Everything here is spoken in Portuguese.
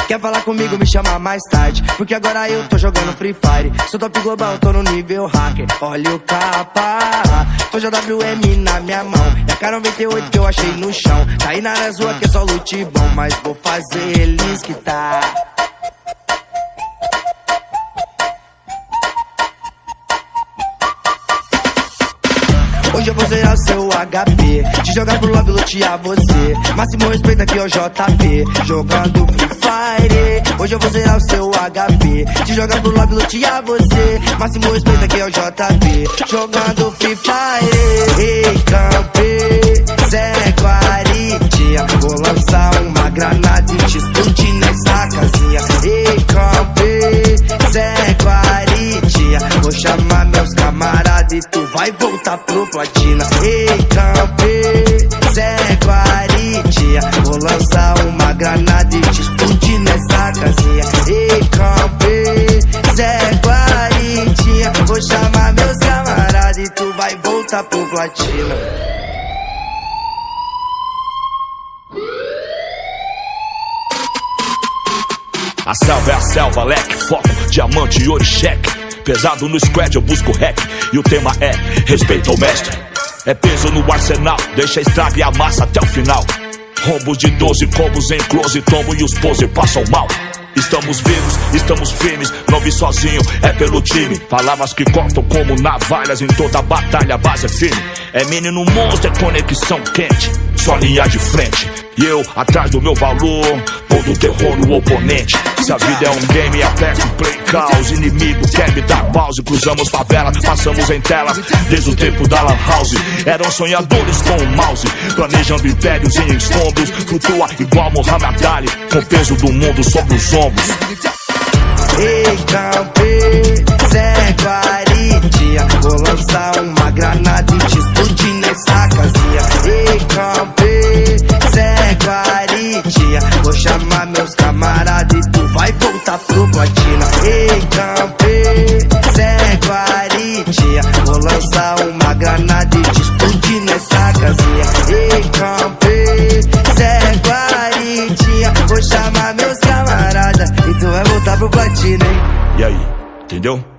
Quer falar comigo, me chama mais tarde, porque agora eu tô jogando Free Fire. Sou top global, tô no nível hacker. Olha o capa, tô JWM na minha mão. É a K98 que eu achei no chão. Tá aí na rua que é só loot bom, mas vou fazer eles que tá. Hoje eu vou zerar o seu HP, te jogar pro lobby, lutear você. Máximo respeito aqui é o JP, jogando Free Fire. Hoje eu vou zerar o seu HP, te jogar pro lobby, lutear você. Máximo respeito aqui é o JP, jogando Free Fire. Ei, campe, Zé Guaridia, vou lançar uma granada e te explodir nessa casinha. Ei, campe, Zé Guaridia, vou chamar meus camaradas e tu vai voltar pro platina. Ei, campe, Zé Guaridia, vou lançar uma granada e te explodir nessa casinha. Ei, campe, Zé Guaridia, vou chamar meus camaradas e tu vai voltar pro platina. A selva é a selva, leque, foco, diamante e ouro e cheque. Pesado no squad eu busco hack, e o tema é respeito ao mestre. É peso no arsenal, deixa a estraga e a massa até o final. Rombos de 12 combos em close, tombo e os pose passam mal. Estamos vivos, estamos firmes, não vi sozinho, é pelo time. Palavras que cortam como navalhas, em toda batalha a base é firme. É menino monstro, é conexão quente, só linha de frente. E eu, atrás do meu valor, pondo terror no oponente. Se a vida é um game, aperto play caos. Inimigo quer me dar pause, cruzamos favela, passamos em tela. Desde o tempo da lan house, eram sonhadores com o mouse, planejando impérios em escombros. Flutua igual Muhammad Ali, com o peso do mundo sobre os ombros. Ei, campe, Zé Guaridia, vou lançar uma granada e te explodir nessa casinha. Ei, campe, Zé Guaridia, vou chamar meus camaradas e tu vai voltar pro platina. Ei, campe, Zé Guaridia, vou lançar uma granada e te explodir nessa casinha. Ei, campe, Zé Guaridia, vou chamar meus camaradas e tu vai voltar pro platina, hein? E aí, entendeu?